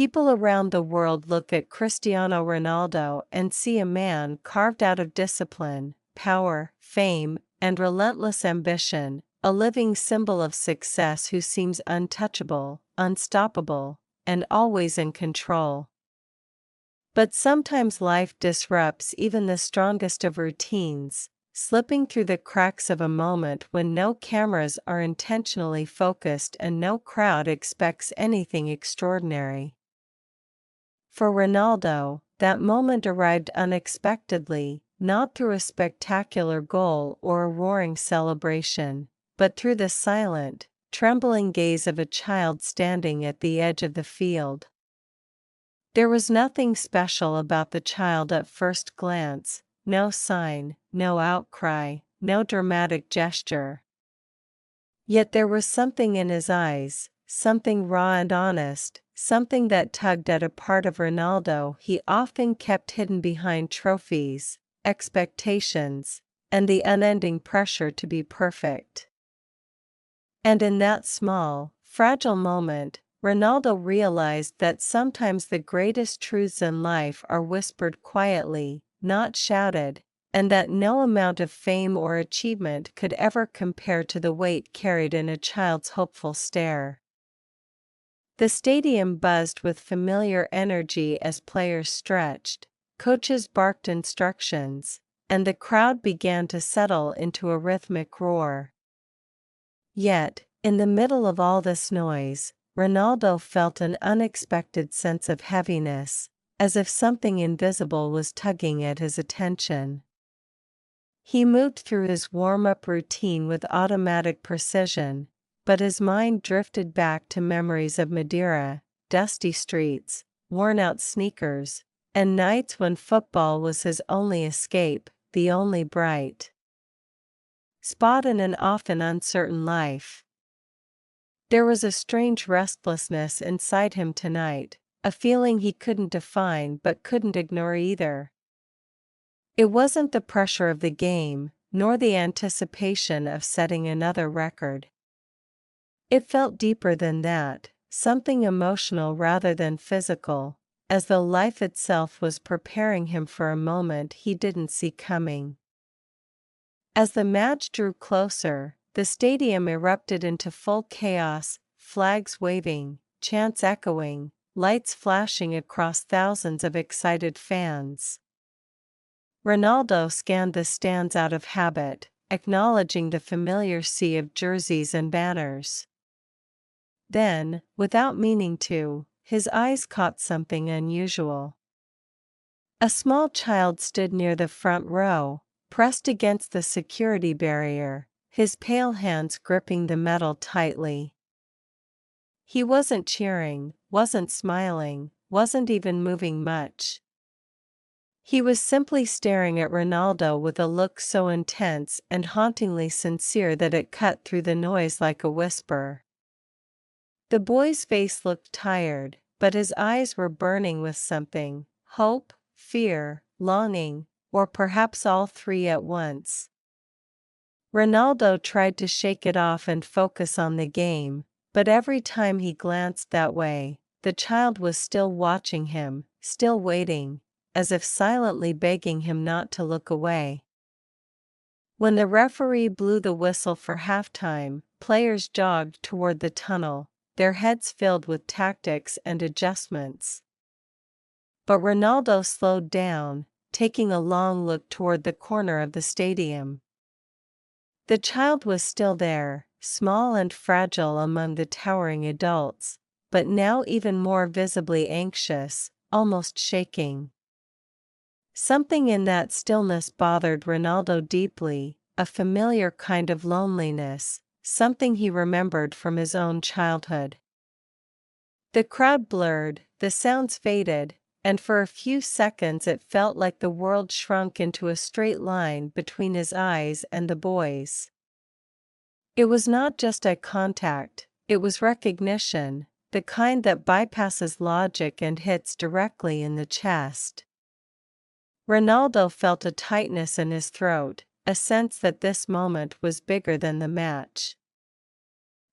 People around the world look at Cristiano Ronaldo and see a man carved out of discipline, power, fame, and relentless ambition, a living symbol of success who seems untouchable, unstoppable, and always in control. But sometimes life disrupts even the strongest of routines, slipping through the cracks of a moment when no cameras are intentionally focused and no crowd expects anything extraordinary. For Ronaldo, that moment arrived unexpectedly, not through a spectacular goal or a roaring celebration, but through the silent, trembling gaze of a child standing at the edge of the field. There was nothing special about the child at first glance, no sign, no outcry, no dramatic gesture. Yet there was something in his eyes, something raw and honest, something that tugged at a part of Ronaldo he often kept hidden behind trophies, expectations, and the unending pressure to be perfect. And in that small, fragile moment, Ronaldo realized that sometimes the greatest truths in life are whispered quietly, not shouted, and that no amount of fame or achievement could ever compare to the weight carried in a child's hopeful stare. The stadium buzzed with familiar energy as players stretched, coaches barked instructions, and the crowd began to settle into a rhythmic roar. Yet, in the middle of all this noise, Ronaldo felt an unexpected sense of heaviness, as if something invisible was tugging at his attention. He moved through his warm-up routine with automatic precision, but his mind drifted back to memories of Madeira, dusty streets, worn-out sneakers, and nights when football was his only escape, the only bright spot in an often uncertain life. There was a strange restlessness inside him tonight, a feeling he couldn't define but couldn't ignore either. It wasn't the pressure of the game, nor the anticipation of setting another record. It felt deeper than that, something emotional rather than physical, as though life itself was preparing him for a moment he didn't see coming. As the match drew closer, the stadium erupted into full chaos, flags waving, chants echoing, lights flashing across thousands of excited fans. Ronaldo scanned the stands out of habit, acknowledging the familiar sea of jerseys and banners. Then, without meaning to, his eyes caught something unusual. A small child stood near the front row, pressed against the security barrier, his pale hands gripping the metal tightly. He wasn't cheering, wasn't smiling, wasn't even moving much. He was simply staring at Ronaldo with a look so intense and hauntingly sincere that it cut through the noise like a whisper. The boy's face looked tired, but his eyes were burning with something: hope, fear, longing, or perhaps all three at once. Ronaldo tried to shake it off and focus on the game, but every time he glanced that way, the child was still watching him, still waiting, as if silently begging him not to look away. When the referee blew the whistle for halftime, players jogged toward the tunnel, their heads filled with tactics and adjustments. But Ronaldo slowed down, taking a long look toward the corner of the stadium. The child was still there, small and fragile among the towering adults, but now even more visibly anxious, almost shaking. Something in that stillness bothered Ronaldo deeply, a familiar kind of loneliness, something he remembered from his own childhood. The crowd blurred, the sounds faded, and for a few seconds it felt like the world shrunk into a straight line between his eyes and the boy's. It was not just eye contact, it was recognition, the kind that bypasses logic and hits directly in the chest. Ronaldo felt a tightness in his throat, a sense that this moment was bigger than the match.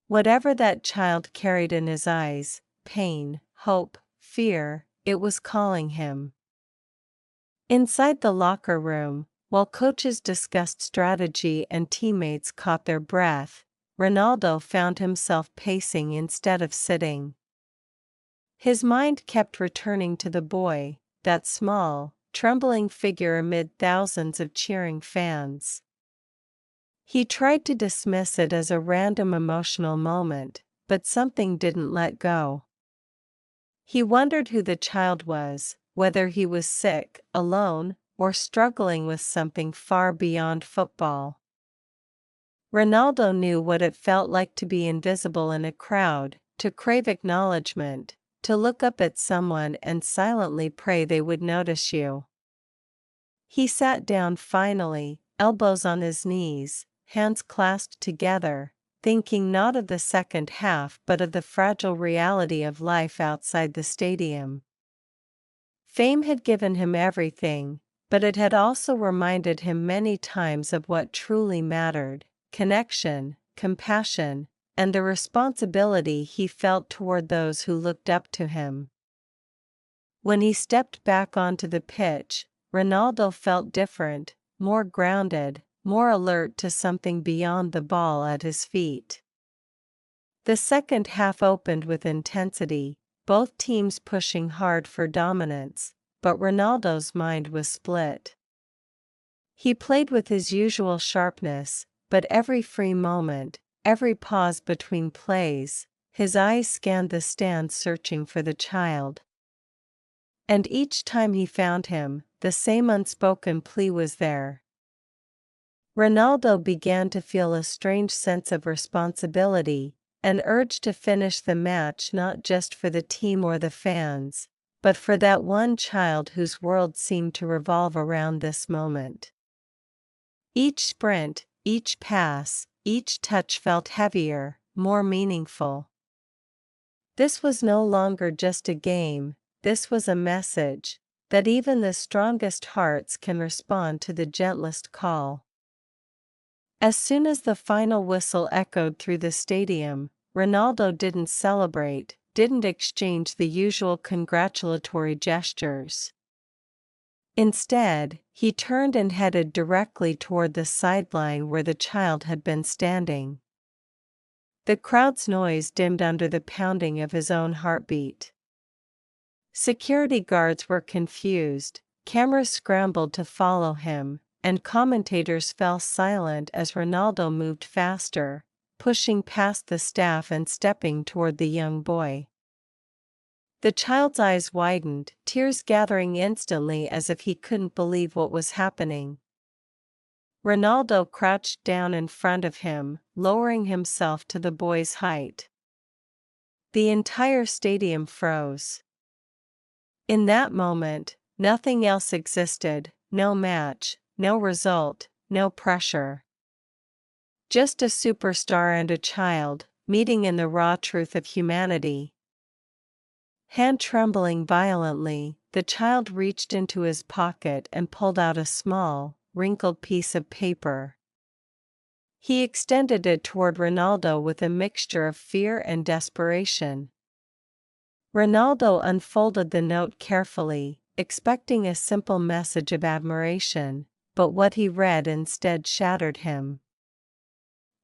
Whatever that child carried in his eyes, pain, hope, fear, it was calling him. Inside the locker room, while coaches discussed strategy and teammates caught their breath, Ronaldo found himself pacing instead of sitting. His mind kept returning to the boy, that small, trembling figure amid thousands of cheering fans. He tried to dismiss it as a random emotional moment, but something didn't let go. He wondered who the child was, whether he was sick, alone, or struggling with something far beyond football. Ronaldo knew what it felt like to be invisible in a crowd, to crave acknowledgement, to look up at someone and silently pray they would notice you. He sat down finally, elbows on his knees, hands clasped together, thinking not of the second half but of the fragile reality of life outside the stadium. Fame had given him everything, but it had also reminded him many times of what truly mattered: connection, compassion, and the responsibility he felt toward those who looked up to him. When he stepped back onto the pitch, Ronaldo felt different, more grounded, more alert to something beyond the ball at his feet. The second half opened with intensity, both teams pushing hard for dominance, but Ronaldo's mind was split. He played with his usual sharpness, but every free moment, every pause between plays, his eyes scanned the stand searching for the child. And each time he found him, the same unspoken plea was there. Ronaldo began to feel a strange sense of responsibility, an urge to finish the match not just for the team or the fans, but for that one child whose world seemed to revolve around this moment. Each sprint, each pass, each touch felt heavier, more meaningful. This was no longer just a game, this was a message, that even the strongest hearts can respond to the gentlest call. As soon as the final whistle echoed through the stadium, Ronaldo didn't celebrate, didn't exchange the usual congratulatory gestures. Instead, he turned and headed directly toward the sideline where the child had been standing. The crowd's noise dimmed under the pounding of his own heartbeat. Security guards were confused, cameras scrambled to follow him, and commentators fell silent as Ronaldo moved faster, pushing past the staff and stepping toward the young boy. The child's eyes widened, tears gathering instantly as if he couldn't believe what was happening. Ronaldo crouched down in front of him, lowering himself to the boy's height. The entire stadium froze. In that moment, nothing else existed, no match, no result, no pressure. Just a superstar and a child, meeting in the raw truth of humanity. Hand trembling violently, the child reached into his pocket and pulled out a small, wrinkled piece of paper. He extended it toward Ronaldo with a mixture of fear and desperation. Ronaldo unfolded the note carefully, expecting a simple message of admiration, but what he read instead shattered him.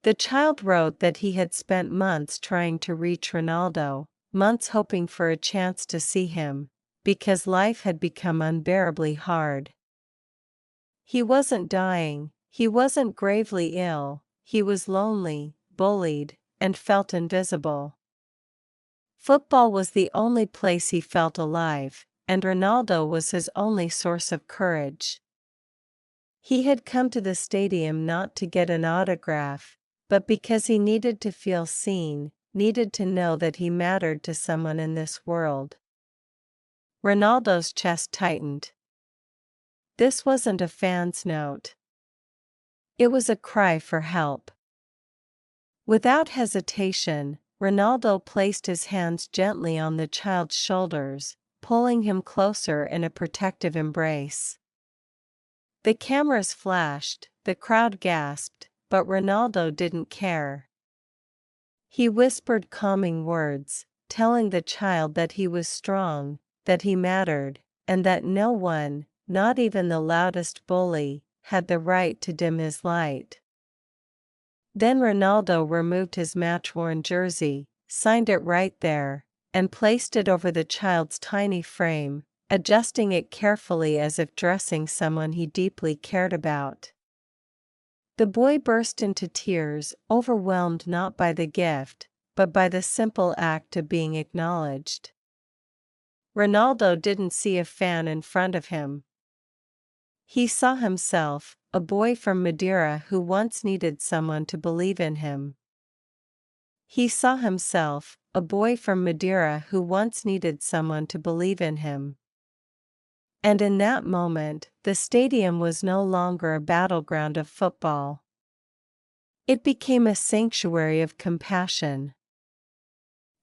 The child wrote that he had spent months trying to reach Ronaldo, months hoping for a chance to see him, because life had become unbearably hard. He wasn't dying, he wasn't gravely ill, he was lonely, bullied, and felt invisible. Football was the only place he felt alive, and Ronaldo was his only source of courage. He had come to the stadium not to get an autograph, but because he needed to feel seen, needed to know that he mattered to someone in this world. Ronaldo's chest tightened. This wasn't a fan's note. It was a cry for help. Without hesitation, Ronaldo placed his hands gently on the child's shoulders, pulling him closer in a protective embrace. The cameras flashed, the crowd gasped, but Ronaldo didn't care. He whispered calming words, telling the child that he was strong, that he mattered, and that no one, not even the loudest bully, had the right to dim his light. Then Ronaldo removed his match-worn jersey, signed it right there, and placed it over the child's tiny frame, adjusting it carefully as if dressing someone he deeply cared about. The boy burst into tears, overwhelmed not by the gift, but by the simple act of being acknowledged. Ronaldo didn't see a fan in front of him. He saw himself, a boy from Madeira who once needed someone to believe in him. He saw himself, a boy from Madeira who once needed someone to believe in him. And in that moment, the stadium was no longer a battleground of football. It became a sanctuary of compassion.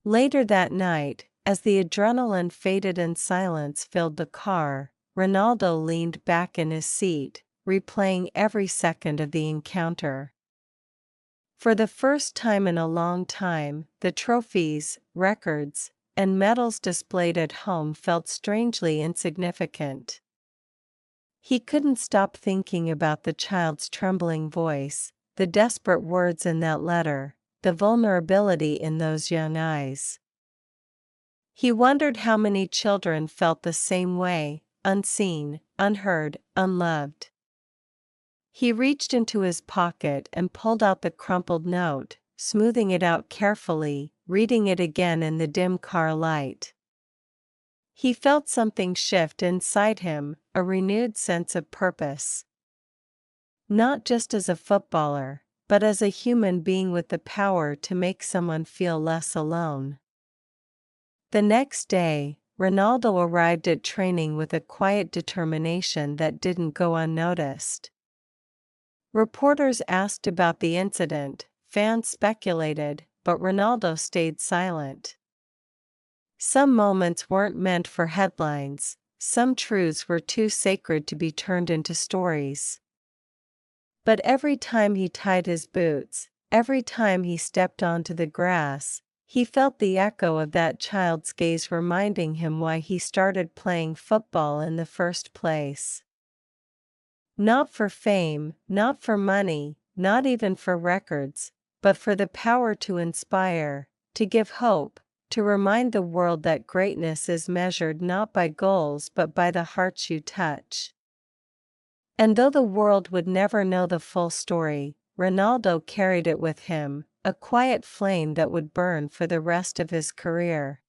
Later that night, as the adrenaline faded and silence filled the car, Ronaldo leaned back in his seat, replaying every second of the encounter. For the first time in a long time, the trophies, records, and medals displayed at home felt strangely insignificant. He couldn't stop thinking about the child's trembling voice, the desperate words in that letter, the vulnerability in those young eyes. He wondered how many children felt the same way, unseen, unheard, unloved. He reached into his pocket and pulled out the crumpled note, smoothing it out carefully, reading it again in the dim car light. He felt something shift inside him, a renewed sense of purpose. Not just as a footballer, but as a human being with the power to make someone feel less alone. The next day, Ronaldo arrived at training with a quiet determination that didn't go unnoticed. Reporters asked about the incident, fans speculated, but Ronaldo stayed silent. Some moments weren't meant for headlines, some truths were too sacred to be turned into stories. But every time he tied his boots, every time he stepped onto the grass, he felt the echo of that child's gaze reminding him why he started playing football in the first place. Not for fame, not for money, not even for records, but for the power to inspire, to give hope, to remind the world that greatness is measured not by goals but by the hearts you touch. And though the world would never know the full story, Ronaldo carried it with him, a quiet flame that would burn for the rest of his career.